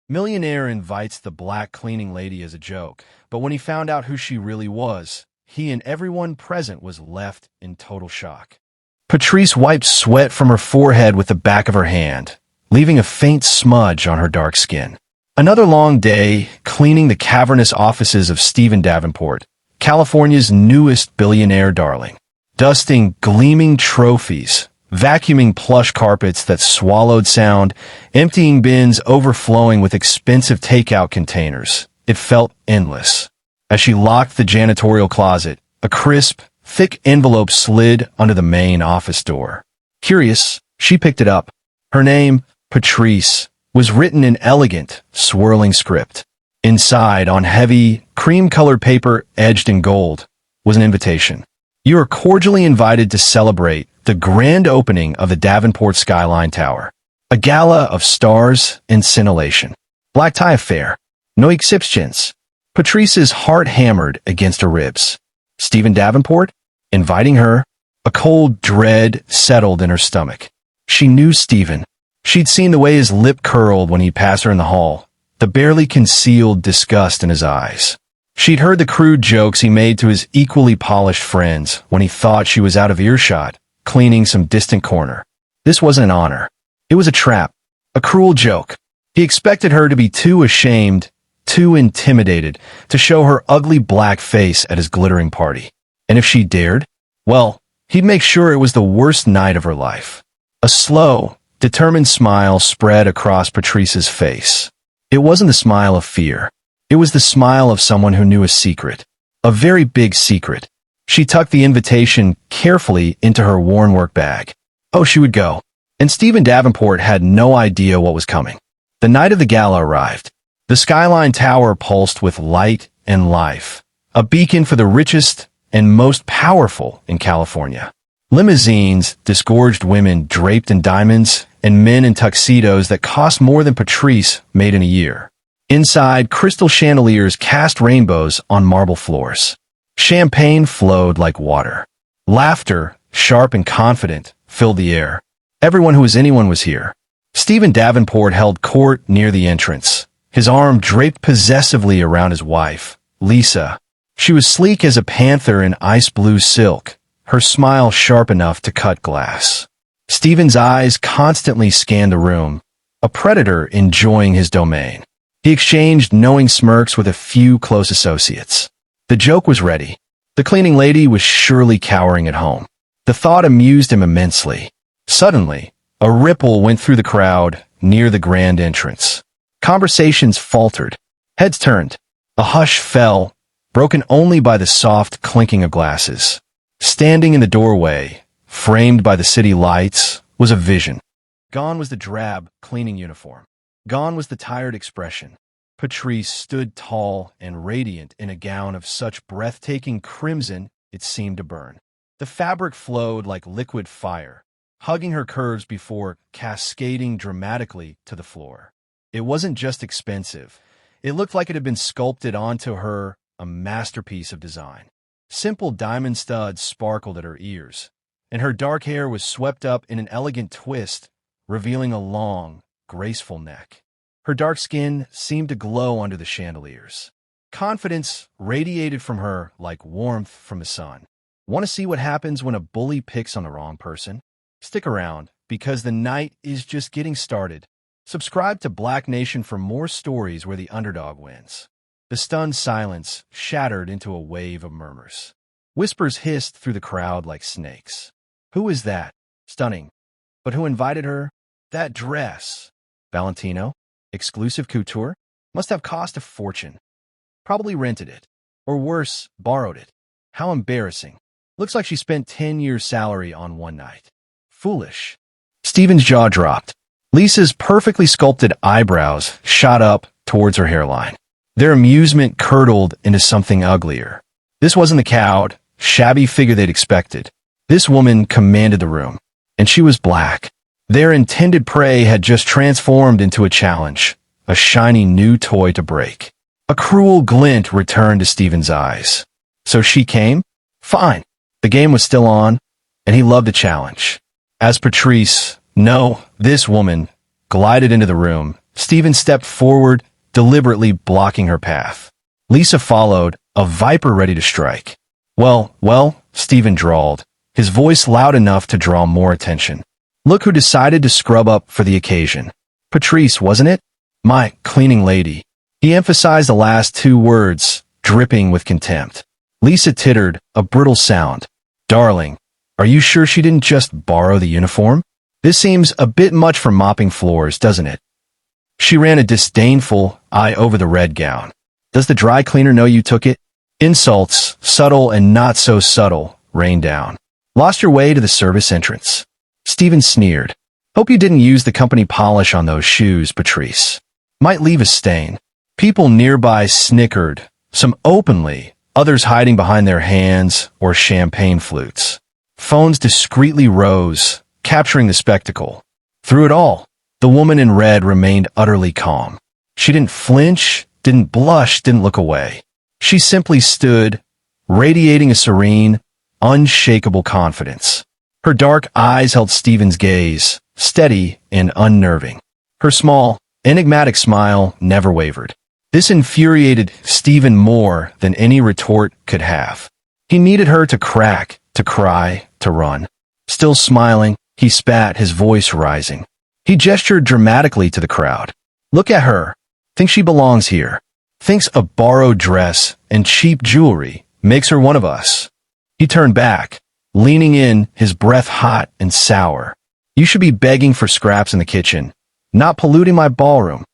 Millionaire invites the black cleaning lady as a joke, but when he found out who she really was, he and everyone present was left in total shock. Patrice wiped sweat from her forehead with the back of her hand, leaving a faint smudge on her dark skin. Another long day cleaning the cavernous offices of Steven Davenport, California's newest billionaire darling. Dusting gleaming trophies, vacuuming plush carpets that swallowed sound, emptying bins overflowing with expensive takeout containers. It felt endless. As she locked the janitorial closet, a crisp, thick envelope slid under the main office door. Curious, she picked it up. Her name, Patrice, was written in elegant, swirling script. Inside, on heavy, cream-colored paper edged in gold, was an invitation. You are cordially invited to celebrate the grand opening of the Davenport Skyline Tower. A gala of stars and scintillation. Black tie affair. No exceptions. Patrice's heart hammered against her ribs. Steven Davenport? Inviting her? A cold dread settled in her stomach. She knew Steven. She'd seen the way his lip curled when he passed her in the hall, the barely concealed disgust in his eyes. She'd heard the crude jokes he made to his equally polished friends when he thought she was out of earshot, cleaning some distant corner. This wasn't an honor. It was a trap, a cruel joke. He expected her to be too ashamed, too intimidated, to show her ugly black face at his glittering party. And if she dared, well, he'd make sure it was the worst night of her life. A slow, determined smile spread across Patrice's face. It wasn't the smile of fear. It was the smile of someone who knew a secret. A very big secret. She tucked the invitation carefully into her worn work bag. Oh, she would go. And Steven Davenport had no idea what was coming. The night of the gala arrived. The Skyline Tower pulsed with light and life. A beacon for the richest and most powerful in California. Limousines, disgorged women draped in diamonds, and men in tuxedos that cost more than Patrice made in a year. Inside, crystal chandeliers cast rainbows on marble floors. Champagne flowed like water. Laughter, sharp and confident, filled the air. Everyone who was anyone was here. Steven Davenport held court near the entrance, his arm draped possessively around his wife, Lisa. She was sleek as a panther in ice blue silk, her smile sharp enough to cut glass. Steven's eyes constantly scanned the room, a predator enjoying his domain. He exchanged knowing smirks with a few close associates. The joke was ready. The cleaning lady was surely cowering at home. The thought amused him immensely. Suddenly, a ripple went through the crowd near the grand entrance. Conversations faltered. Heads turned. A hush fell, broken only by the soft clinking of glasses. Standing in the doorway, framed by the city lights, was a vision. Gone was the drab cleaning uniform. Gone was the tired expression. Patrice stood tall and radiant in a gown of such breathtaking crimson it seemed to burn. The fabric flowed like liquid fire, hugging her curves before cascading dramatically to the floor. It wasn't just expensive. It looked like it had been sculpted onto her, a masterpiece of design. Simple diamond studs sparkled at her ears, and her dark hair was swept up in an elegant twist, revealing a long, graceful neck. Her dark skin seemed to glow under the chandeliers. Confidence radiated from her like warmth from the sun. Want to see what happens when a bully picks on the wrong person? Stick around, because the night is just getting started. Subscribe to Black Nation for more stories where the underdog wins. The stunned silence shattered into a wave of murmurs. Whispers hissed through the crowd like snakes. Who is that? Stunning. But who invited her? That dress. Valentino? Exclusive couture? Must have cost a fortune. Probably rented it. Or worse, borrowed it. How embarrassing. Looks like she spent 10 years' salary on one night. Foolish. Steven's jaw dropped. Lisa's perfectly sculpted eyebrows shot up towards her hairline. Their amusement curdled into something uglier. This wasn't the cowed, shabby figure they'd expected. This woman commanded the room, and she was black. Their intended prey had just transformed into a challenge, a shiny new toy to break. A cruel glint returned to Steven's eyes. So she came? Fine. The game was still on, and he loved the challenge. As Patrice, no, this woman, glided into the room, Steven stepped forward, deliberately blocking her path. Lisa followed, a viper ready to strike. Well, Steven drawled, his voice loud enough to draw more attention. Look who decided to scrub up for the occasion. Patrice, wasn't it? My cleaning lady. He emphasized the last two words, dripping with contempt. Lisa tittered, a brittle sound. Darling, are you sure she didn't just borrow the uniform? This seems a bit much for mopping floors, doesn't it? She ran a disdainful eye over the red gown. Does the dry cleaner know you took it? Insults, subtle and not so subtle, rained down. Lost your way to the service entrance. Steven sneered. Hope you didn't use the company polish on those shoes, Patrice. Might leave a stain. People nearby snickered, some openly, others hiding behind their hands or champagne flutes. Phones discreetly rose, capturing the spectacle. Through it all, the woman in red remained utterly calm. She didn't flinch, didn't blush, didn't look away. She simply stood, radiating a serene, unshakable confidence. Her dark eyes held Steven's gaze, steady and unnerving. Her small, enigmatic smile never wavered. This infuriated Steven more than any retort could have. He needed her to crack, to cry, to run. Still smiling, he spat, his voice rising. He gestured dramatically to the crowd. Look at her. Thinks she belongs here. Thinks a borrowed dress and cheap jewelry makes her one of us. He turned back, leaning in, his breath hot and sour. You should be begging for scraps in the kitchen, not polluting my ballroom.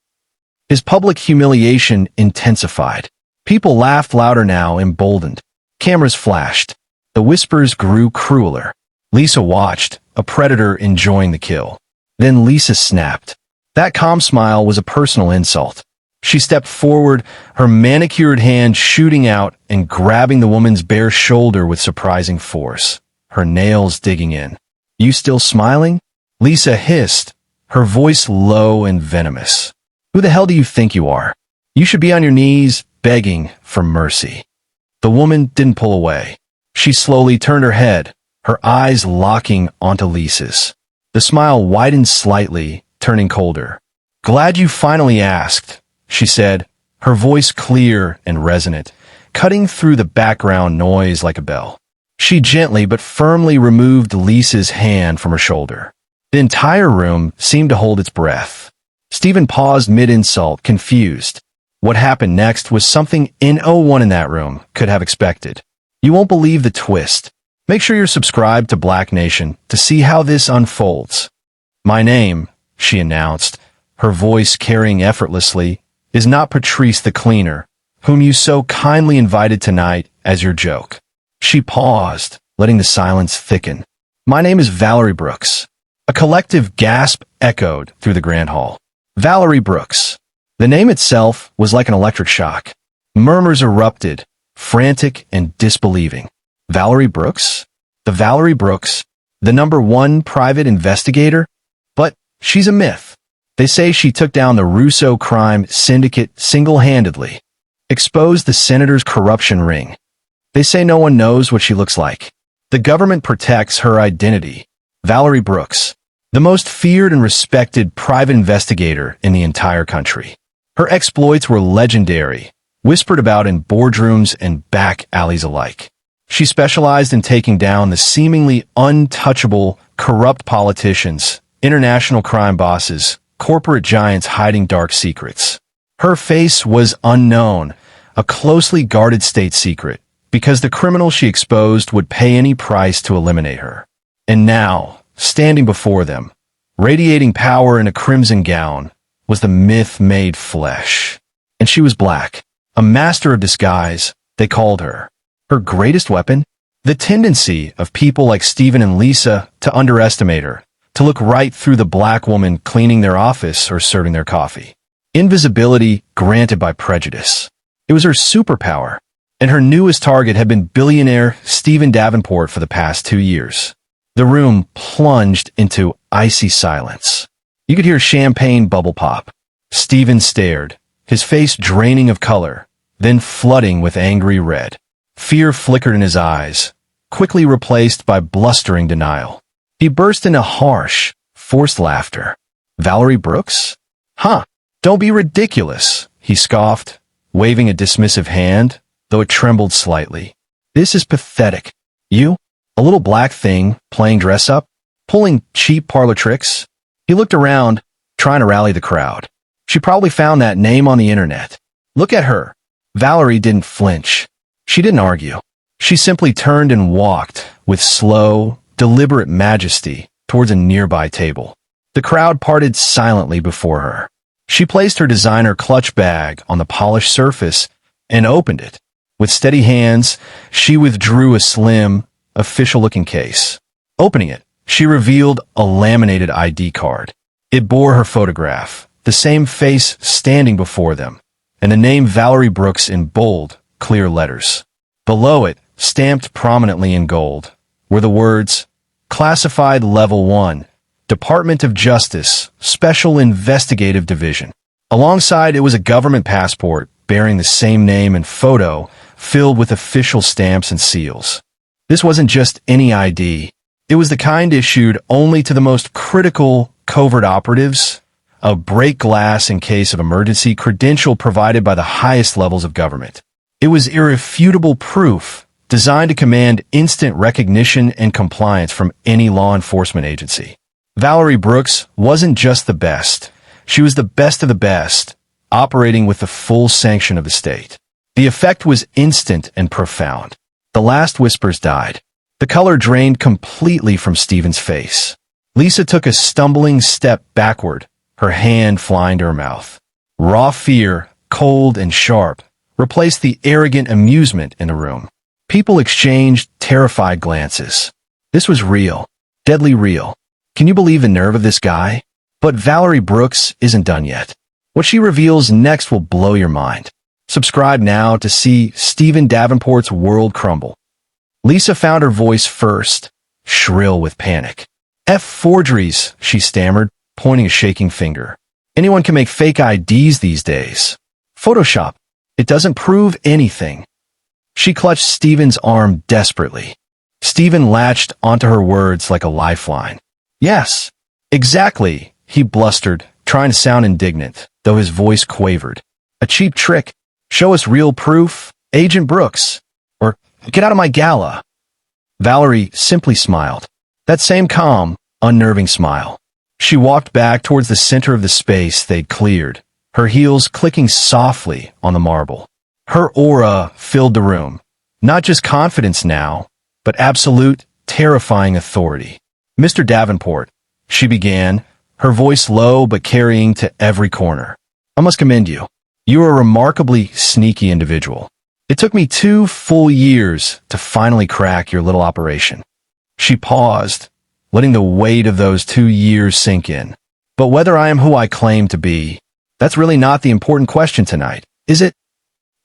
His public humiliation intensified. People laughed louder now, emboldened. Cameras flashed. The whispers grew crueler. Lisa watched, a predator enjoying the kill. Then Lisa snapped. That calm smile was a personal insult. She stepped forward, her manicured hand shooting out and grabbing the woman's bare shoulder with surprising force, her nails digging in. You still smiling? Lisa hissed, her voice low and venomous. Who the hell do you think you are? You should be on your knees, begging for mercy. The woman didn't pull away. She slowly turned her head, her eyes locking onto Lisa's. The smile widened slightly, turning colder. Glad you finally asked, she said, her voice clear and resonant, cutting through the background noise like a bell. She gently but firmly removed Lisa's hand from her shoulder. The entire room seemed to hold its breath. Steven paused mid-insult, confused. What happened next was something no one in that room could have expected. You won't believe the twist. Make sure you're subscribed to Black Nation to see how this unfolds. My name, she announced, her voice carrying effortlessly, is not Patrice the cleaner, whom you so kindly invited tonight as your joke. She paused, letting the silence thicken. My name is Valerie Brooks. A collective gasp echoed through the grand hall. Valerie Brooks. The name itself was like an electric shock. Murmurs erupted, frantic and disbelieving. Valerie Brooks? The Valerie Brooks, the #1 private investigator? But she's a myth. They say she took down the Russo crime syndicate single-handedly, exposed the senator's corruption ring. They say no one knows what she looks like. The government protects her identity. Valerie Brooks, the most feared and respected private investigator in the entire country. Her exploits were legendary, whispered about in boardrooms and back alleys alike. She specialized in taking down the seemingly untouchable, corrupt politicians, international crime bosses, corporate giants hiding dark secrets. Her face was unknown, a closely guarded state secret, because the criminal she exposed would pay any price to eliminate her. And now, standing before them, radiating power in a crimson gown, was the myth made flesh. And she was black, a master of disguise, they called her. Her greatest weapon? The tendency of people like Steven and Lisa to underestimate her, to look right through the black woman cleaning their office or serving their coffee. Invisibility granted by prejudice. It was her superpower, and her newest target had been billionaire Steven Davenport for the past 2 years. The room plunged into icy silence. You could hear champagne bubble pop. Steven stared, his face draining of color, then flooding with angry red. Fear flickered in his eyes, quickly replaced by blustering denial. He burst into harsh, forced laughter. Valerie Brooks? Huh. Don't be ridiculous, he scoffed, waving a dismissive hand, though it trembled slightly. This is pathetic. You? A little black thing, playing dress-up? Pulling cheap parlor tricks? He looked around, trying to rally the crowd. She probably found that name on the internet. Look at her. Valerie didn't flinch. She didn't argue. She simply turned and walked, with slow, deliberate majesty, towards a nearby table. The crowd parted silently before her. She placed her designer clutch bag on the polished surface and opened it. With steady hands, she withdrew a slim, official-looking case. Opening it, she revealed a laminated ID card. It bore her photograph, the same face standing before them, and the name Valerie Brooks in bold, clear letters. Below it, stamped prominently in gold, were the words, Classified Level 1, Department of Justice, Special Investigative Division. Alongside, it was a government passport bearing the same name and photo, filled with official stamps and seals. This wasn't just any ID. It was the kind issued only to the most critical covert operatives, a break glass in case of emergency credential provided by the highest levels of government. It was irrefutable proof, designed to command instant recognition and compliance from any law enforcement agency. Valerie Brooks wasn't just the best. She was the best of the best, operating with the full sanction of the state. The effect was instant and profound. The last whispers died. The color drained completely from Steven's face. Lisa took a stumbling step backward, her hand flying to her mouth. Raw fear, cold and sharp, replaced the arrogant amusement in the room. People exchanged terrified glances. This was real, deadly real. Can you believe the nerve of this guy? But Valerie Brooks isn't done yet. What she reveals next will blow your mind. Subscribe now to see Steven Davenport's world crumble. Lisa found her voice first, shrill with panic. Forgeries, she stammered, pointing a shaking finger. Anyone can make fake IDs these days. Photoshop. It doesn't prove anything. She clutched Steven's arm desperately. Steven latched onto her words like a lifeline. Yes, exactly, he blustered, trying to sound indignant, though his voice quavered. A cheap trick. Show us real proof, Agent Brooks. Or, get out of my gala. Valerie simply smiled. That same calm, unnerving smile. She walked back towards the center of the space they'd cleared, her heels clicking softly on the marble. Her aura filled the room. Not just confidence now, but absolute, terrifying authority. Mr. Davenport, she began, her voice low but carrying to every corner. I must commend you. You are a remarkably sneaky individual. It took me 2 full years to finally crack your little operation. She paused, letting the weight of those 2 years sink in. But whether I am who I claim to be, that's really not the important question tonight, is it?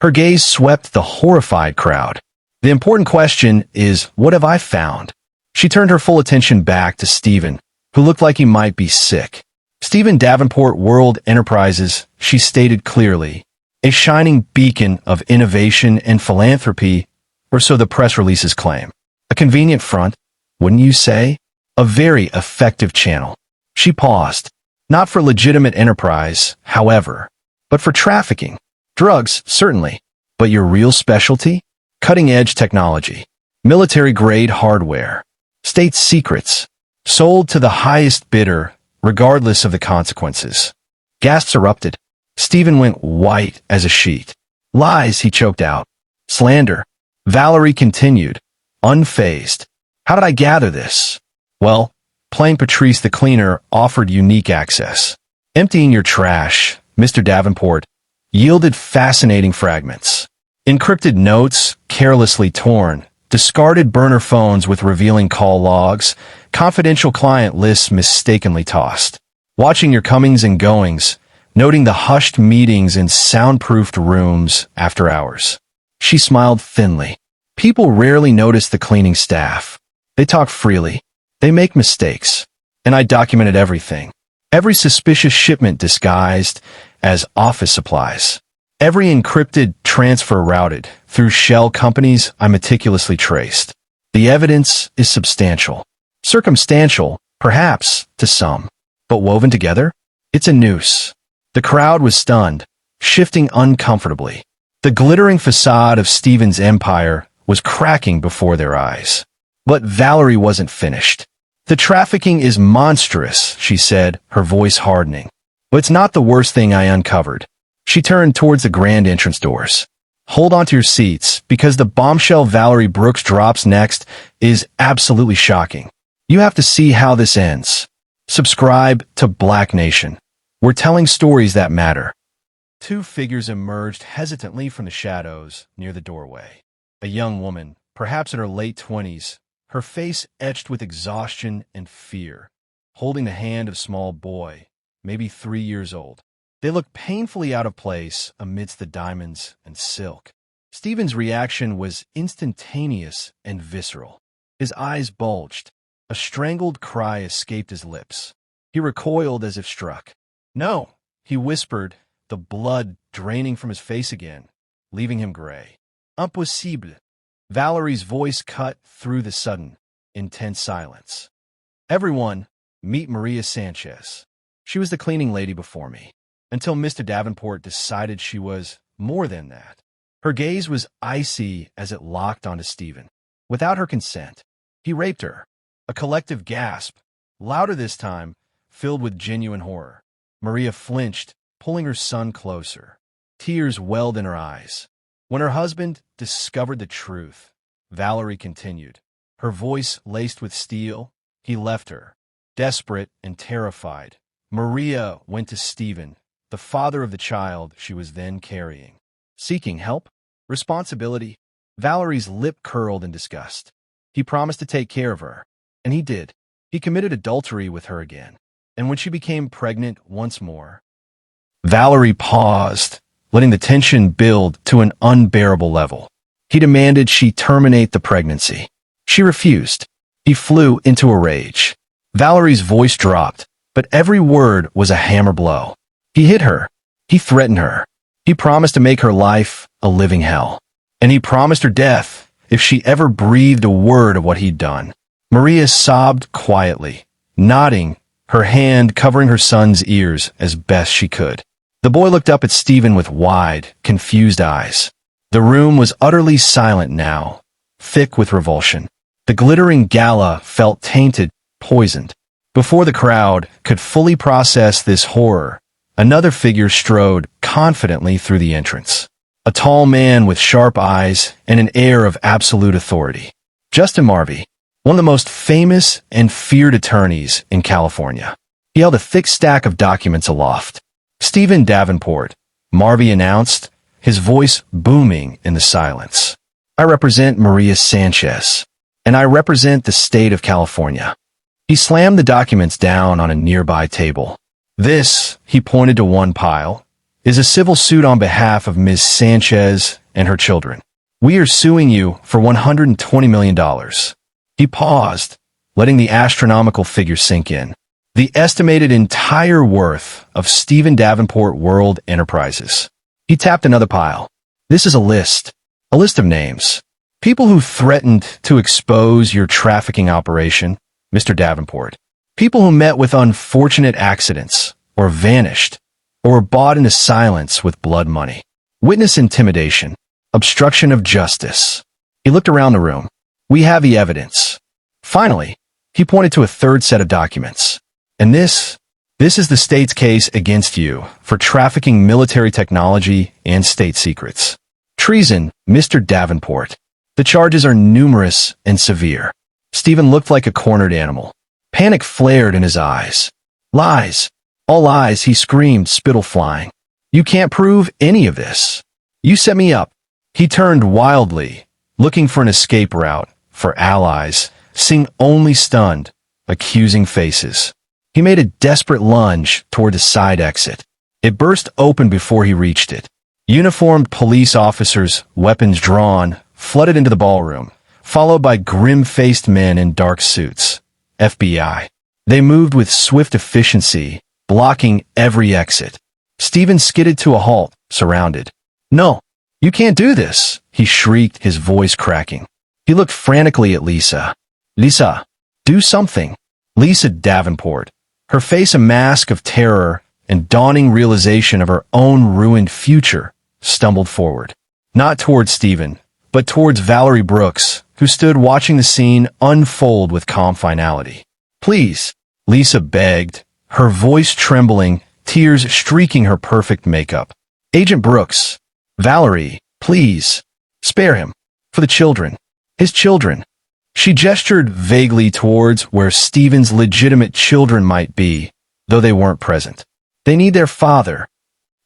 Her gaze swept the horrified crowd. The important question is, what have I found? She turned her full attention back to Steven, who looked like he might be sick. Steven Davenport World Enterprises, she stated clearly, a shining beacon of innovation and philanthropy, or so the press releases claim. A convenient front, wouldn't you say? A very effective channel. She paused. Not for legitimate enterprise, however, but for trafficking. Drugs, certainly. But your real specialty? Cutting-edge technology. Military-grade hardware. State secrets. Sold to the highest bidder, regardless of the consequences. Gasps erupted. Steven went white as a sheet. Lies, he choked out. Slander. Valerie continued, unfazed. How did I gather this? Well, plain Patrice the cleaner offered unique access. Emptying your trash, Mr. Davenport, yielded fascinating fragments. Encrypted notes, carelessly torn, discarded burner phones with revealing call logs, confidential client lists mistakenly tossed. Watching your comings and goings, noting the hushed meetings in soundproofed rooms after hours. She smiled thinly. People rarely notice the cleaning staff. They talk freely. They make mistakes. And I documented everything. Every suspicious shipment disguised as office supplies. Every encrypted transfer routed through shell companies I meticulously traced. The evidence is substantial. Circumstantial, perhaps, to some. But woven together? It's a noose. The crowd was stunned, shifting uncomfortably. The glittering facade of Steven's empire was cracking before their eyes. But Valerie wasn't finished. "The trafficking is monstrous," she said, her voice hardening. "But it's not the worst thing I uncovered." She turned towards the grand entrance doors. "Hold on to your seats, because the bombshell Valerie Brooks drops next is absolutely shocking. You have to see how this ends." Subscribe to Black Nation. We're telling stories that matter. Two figures emerged hesitantly from the shadows near the doorway. A young woman, perhaps in her late 20s, her face etched with exhaustion and fear, holding the hand of a small boy, maybe 3 years old. They looked painfully out of place amidst the diamonds and silk. Steven's reaction was instantaneous and visceral. His eyes bulged. A strangled cry escaped his lips. He recoiled as if struck. "No," he whispered, the blood draining from his face again, leaving him gray. "Impossible." Valerie's voice cut through the sudden, intense silence. "Everyone, meet Maria Sanchez. She was the cleaning lady before me, until Mr. Davenport decided she was more than that." Her gaze was icy as it locked onto Steven. Without her consent, he raped her. A collective gasp, louder this time, filled with genuine horror. Maria flinched, pulling her son closer. Tears welled in her eyes. When her husband discovered the truth, Valerie continued, her voice laced with steel, he left her. Desperate and terrified, Maria went to Steven, the father of the child she was then carrying. Seeking help? Responsibility? Valerie's lip curled in disgust. He promised to take care of her, and he did. He committed adultery with her again, and when she became pregnant once more. Valerie paused, letting the tension build to an unbearable level. He demanded she terminate the pregnancy. She refused. He flew into a rage. Valerie's voice dropped, but every word was a hammer blow. He hit her. He threatened her. He promised to make her life a living hell. And he promised her death if she ever breathed a word of what he'd done. Maria sobbed quietly, nodding, her hand covering her son's ears as best she could. The boy looked up at Steven with wide, confused eyes. The room was utterly silent now, thick with revulsion. The glittering gala felt tainted, poisoned. Before the crowd could fully process this horror, another figure strode confidently through the entrance. A tall man with sharp eyes and an air of absolute authority. Justin Marvey, one of the most famous and feared attorneys in California. He held a thick stack of documents aloft. "Steven Davenport," Marvey announced, his voice booming in the silence. "I represent Maria Sanchez, and I represent the state of California." He slammed the documents down on a nearby table. "This," he pointed to one pile, "is a civil suit on behalf of Ms. Sanchez and her children. We are suing you for $120 million. He paused, letting the astronomical figure sink in. The estimated entire worth of Steven Davenport World Enterprises. He tapped another pile. "This is a list of names. People who threatened to expose your trafficking operation, Mr. Davenport. People who met with unfortunate accidents, or vanished, or were bought into silence with blood money. Witness intimidation, obstruction of justice." He looked around the room. "We have the evidence." Finally, he pointed to a third set of documents. "And this is the state's case against you for trafficking military technology and state secrets. Treason, Mr. Davenport. The charges are numerous and severe." Steven looked like a cornered animal. Panic flared in his eyes. "Lies. All lies," he screamed, spittle flying. "You can't prove any of this. You set me up." He turned wildly, looking for an escape route, for allies, seeing only stunned, accusing faces. He made a desperate lunge toward the side exit. It burst open before he reached it. Uniformed police officers, weapons drawn, flooded into the ballroom, followed by grim-faced men in dark suits. FBI. They moved with swift efficiency, blocking every exit. Steven skidded to a halt, surrounded. "No, you can't do this," he shrieked, his voice cracking. He looked frantically at Lisa. "Lisa, do something." Lisa Davenport, her face a mask of terror, and dawning realization of her own ruined future, stumbled forward. Not towards Steven, but towards Valerie Brooks, who stood watching the scene unfold with calm finality. "Please," Lisa begged, her voice trembling, tears streaking her perfect makeup. "Agent Brooks, Valerie, please, spare him. For the children. His children." She gestured vaguely towards where Steven's legitimate children might be, though they weren't present. "They need their father."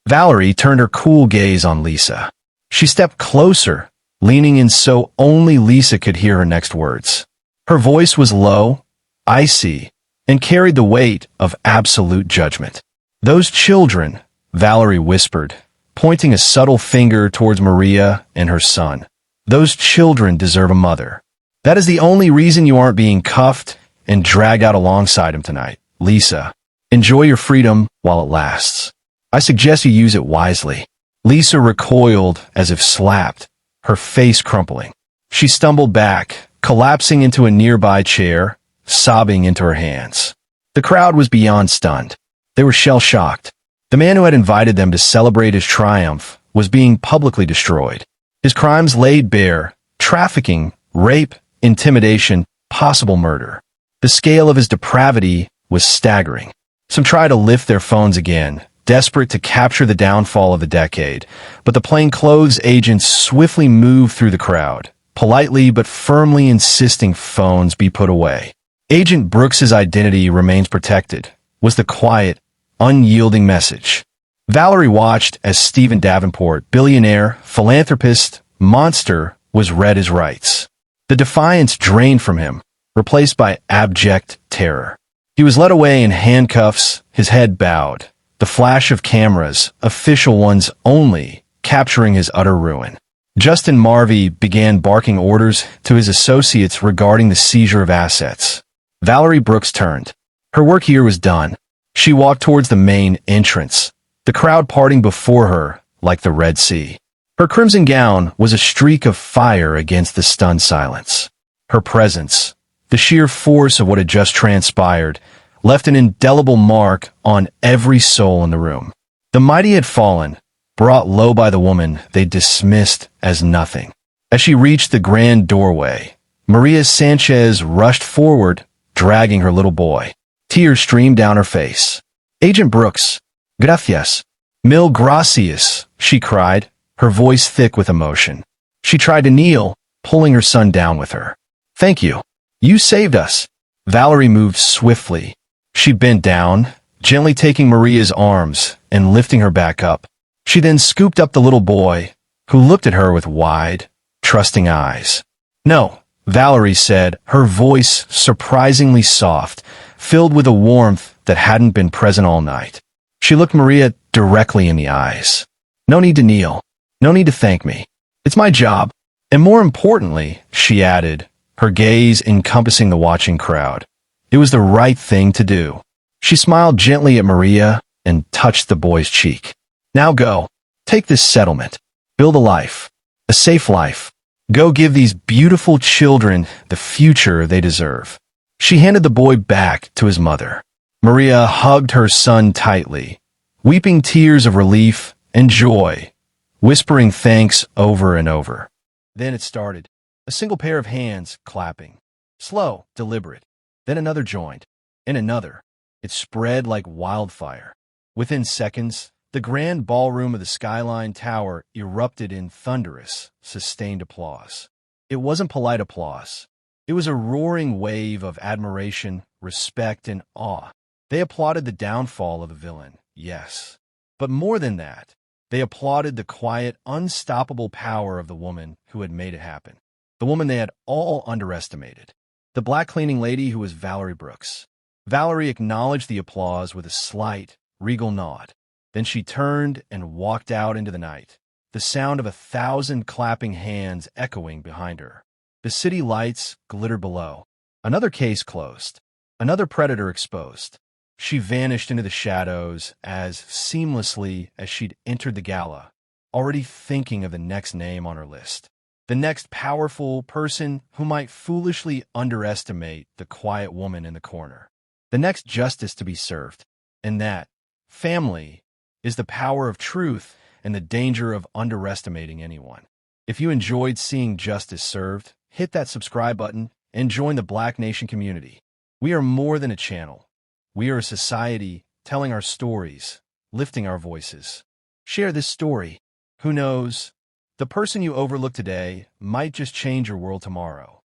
Valerie turned her cool gaze on Lisa. She stepped closer, leaning in so only Lisa could hear her next words. Her voice was low, icy, and carried the weight of absolute judgment. "Those children," Valerie whispered, pointing a subtle finger towards Maria and her son. "Those children deserve a mother. That is the only reason you aren't being cuffed and dragged out alongside him tonight. Lisa, enjoy your freedom while it lasts. I suggest you use it wisely." Lisa recoiled as if slapped, her face crumpling. She stumbled back, collapsing into a nearby chair, sobbing into her hands. The crowd was beyond stunned. They were shell-shocked. The man who had invited them to celebrate his triumph was being publicly destroyed. His crimes laid bare: trafficking, rape, intimidation, possible murder. The scale of his depravity was staggering. Some tried to lift their phones again, desperate to capture the downfall of the decade, but the plainclothes agents swiftly moved through the crowd, politely but firmly insisting phones be put away. "Agent Brooks's identity remains protected," was the quiet, unyielding message. Valerie watched as Steven Davenport, billionaire, philanthropist, monster, was read his rights. The defiance drained from him, replaced by abject terror. He was led away in handcuffs, his head bowed, the flash of cameras, official ones only, capturing his utter ruin. Justin Marvey began barking orders to his associates regarding the seizure of assets. Valerie Brooks turned. Her work here was done. She walked towards the main entrance, the crowd parting before her like the Red Sea. Her crimson gown was a streak of fire against the stunned silence. Her presence, the sheer force of what had just transpired, left an indelible mark on every soul in the room. The mighty had fallen, brought low by the woman they dismissed as nothing. As she reached the grand doorway, Maria Sanchez rushed forward, dragging her little boy. Tears streamed down her face. "Agent Brooks, gracias. Mil gracias," she cried, her voice thick with emotion. She tried to kneel, pulling her son down with her. "Thank you. You saved us." Valerie moved swiftly. She bent down, gently taking Maria's arms and lifting her back up. She then scooped up the little boy, who looked at her with wide, trusting eyes. "No," Valerie said, her voice surprisingly soft, filled with a warmth that hadn't been present all night. She looked Maria directly in the eyes. "No need to kneel. No need to thank me. It's my job. And more importantly," she added, her gaze encompassing the watching crowd, "it was the right thing to do." She smiled gently at Maria and touched the boy's cheek. "Now go. Take this settlement. Build a life. A safe life. Go give these beautiful children the future they deserve." She handed the boy back to his mother. Maria hugged her son tightly, weeping tears of relief and joy, whispering thanks over and over. Then it started. A single pair of hands clapping. Slow, deliberate. Then another joined. And another. It spread like wildfire. Within seconds, the grand ballroom of the Skyline Tower erupted in thunderous, sustained applause. It wasn't polite applause. It was a roaring wave of admiration, respect, and awe. They applauded the downfall of the villain, yes. But more than that, they applauded the quiet, unstoppable power of the woman who had made it happen. The woman they had all underestimated. The black cleaning lady who was Valerie Brooks. Valerie acknowledged the applause with a slight, regal nod. Then she turned and walked out into the night, the sound of 1,000 clapping hands echoing behind her. The city lights glittered below. Another case closed. Another predator exposed. She vanished into the shadows as seamlessly as she'd entered the gala, already thinking of the next name on her list. The next powerful person who might foolishly underestimate the quiet woman in the corner. The next justice to be served. And that, Family is the power of truth and the danger of underestimating anyone. If you enjoyed seeing justice served, hit that subscribe button and join the Black Nation community. We are more than a channel. We are a society telling our stories, lifting our voices. Share this story. Who knows? The person you overlook today might just change your world tomorrow.